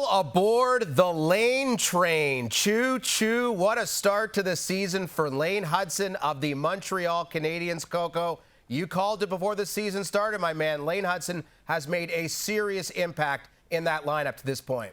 All aboard the Lane train. Choo choo. What a start to the season for Lane Hutson of the Montreal Canadiens. Coco, you called it before the season started, my man. Lane Hutson has made a serious impact in that lineup to this point.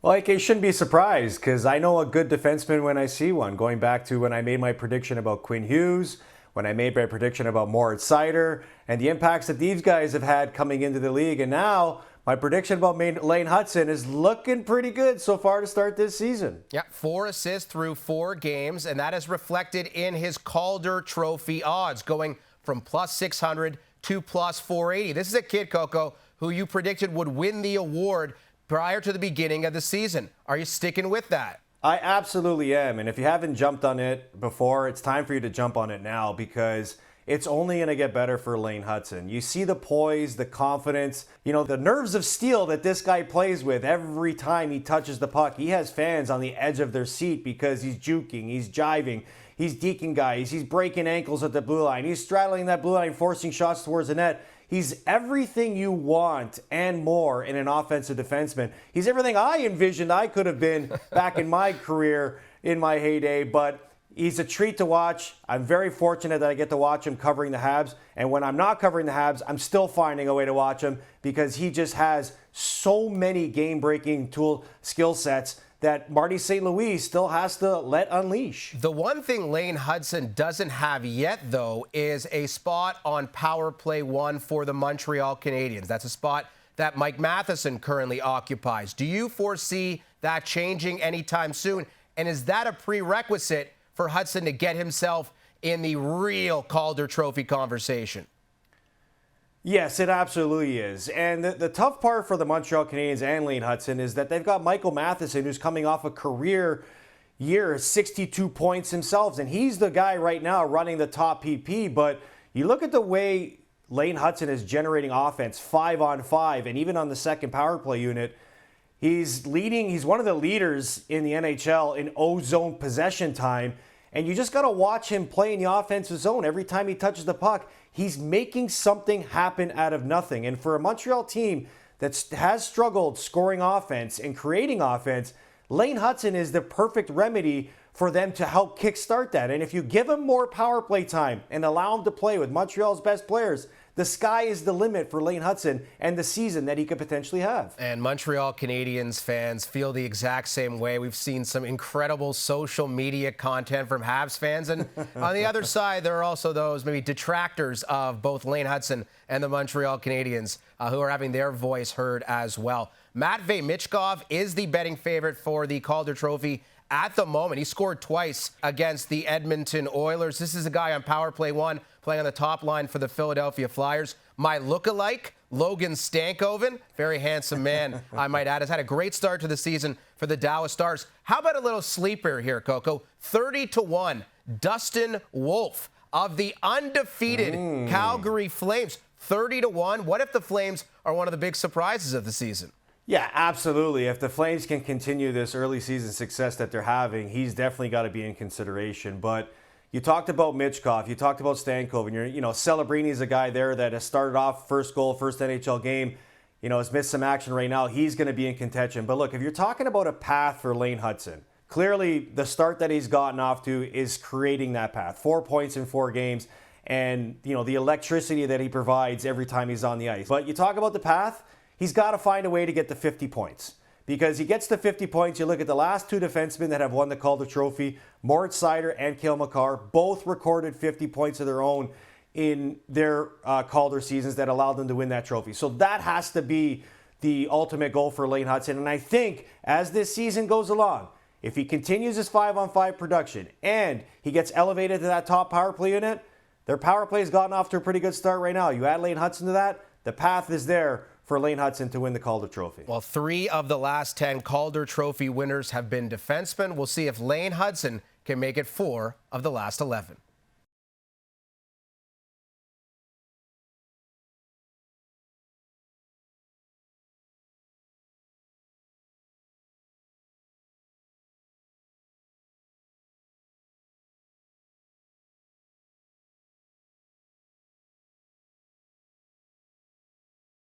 Well, I shouldn't be surprised because I know a good defenseman when I see one. Going back to when I made my prediction about Quinn Hughes, when I made my prediction about Moritz Seider, and the impacts that these guys have had coming into the league. And now my prediction about Lane Hutson is looking pretty good so far to start this season. Yeah, 4 assists through 4 games, and that is reflected in his Calder Trophy odds, going from plus 600 to plus 480. This is a kid, Coco, who you predicted would win the award prior to the beginning of the season. Are you sticking with that? I absolutely am. And if you haven't jumped on it before, it's time for you to jump on it now because it's only going to get better for Lane Hutson. You see the poise, the confidence, the nerves of steel that this guy plays with every time he touches the puck. He has fans on the edge of their seat because he's juking, he's jiving, he's deking guys, he's breaking ankles at the blue line, he's straddling that blue line, forcing shots towards the net. He's everything you want and more in an offensive defenseman. He's everything I envisioned I could have been back in my career, in my heyday, but he's a treat to watch. I'm very fortunate that I get to watch him covering the Habs. And when I'm not covering the Habs, I'm still finding a way to watch him because he just has so many game-breaking skill sets that Marty St. Louis still has to let unleash. The one thing Lane Hutson doesn't have yet, though, is a spot on Power Play 1 for the Montreal Canadiens. That's a spot that Mike Matheson currently occupies. Do you foresee that changing anytime soon? And is that a prerequisite for Hutson to get himself in the real Calder Trophy conversation? Yes, it absolutely is. And the tough part for the Montreal Canadiens and Lane Hutson is that they've got Michael Matheson, who's coming off a career year, 62 points himself. And he's the guy right now running the top PP. But you look at the way Lane Hutson is generating offense 5-on-5, and even on the second power play unit, he's leading. He's one of the leaders in the NHL in O-zone possession time. And you just got to watch him play in the offensive zone. Every time he touches the puck, he's making something happen out of nothing. And for a Montreal team that has struggled scoring offense and creating offense, Lane Hutson is the perfect remedy for them to help kickstart that. And if you give him more power play time and allow him to play with Montreal's best players, the sky is the limit for Lane Hutson and the season that he could potentially have. And Montreal Canadiens fans feel the exact same way. We've seen some incredible social media content from Habs fans. And on the other side, there are also those maybe detractors of both Lane Hutson and the Montreal Canadiens who are having their voice heard as well. Matvei Michkov is the betting favorite for the Calder Trophy at the moment. He scored twice against the Edmonton Oilers. This is a guy on Power Play 1 playing on the top line for the Philadelphia Flyers. My lookalike, Logan Stankoven, very handsome man, I might add, has had a great start to the season for the Dallas Stars. How about a little sleeper here, Coco? 30-1, Dustin Wolf of the undefeated Calgary Flames. 30-1. What if the Flames are one of the big surprises of the season? Yeah, absolutely. If the Flames can continue this early season success that they're having, he's definitely got to be in consideration. But you talked about Michkov, you talked about Stankoven. Celebrini's a guy there that has started off first goal, first NHL game. Has missed some action right now. He's going to be in contention. But look, if you're talking about a path for Lane Hutson, clearly the start that he's gotten off to is creating that path. 4 points in 4 games. And, the electricity that he provides every time he's on the ice. But you talk about the path, he's got to find a way to get to 50 points. Because he gets to 50 points, you look at the last 2 defensemen that have won the Calder Trophy, Moritz Seider and Cale Makar, both recorded 50 points of their own in their Calder seasons that allowed them to win that trophy. So that has to be the ultimate goal for Lane Hutson. And I think as this season goes along, if he continues his 5-on-5 production and he gets elevated to that top power play unit, their power play has gotten off to a pretty good start right now. You add Lane Hutson to that, the path is there for Lane Hutson to win the Calder Trophy. Well, 3 of the last 10 Calder Trophy winners have been defensemen. We'll see if Lane Hutson can make it 4 of the last 11.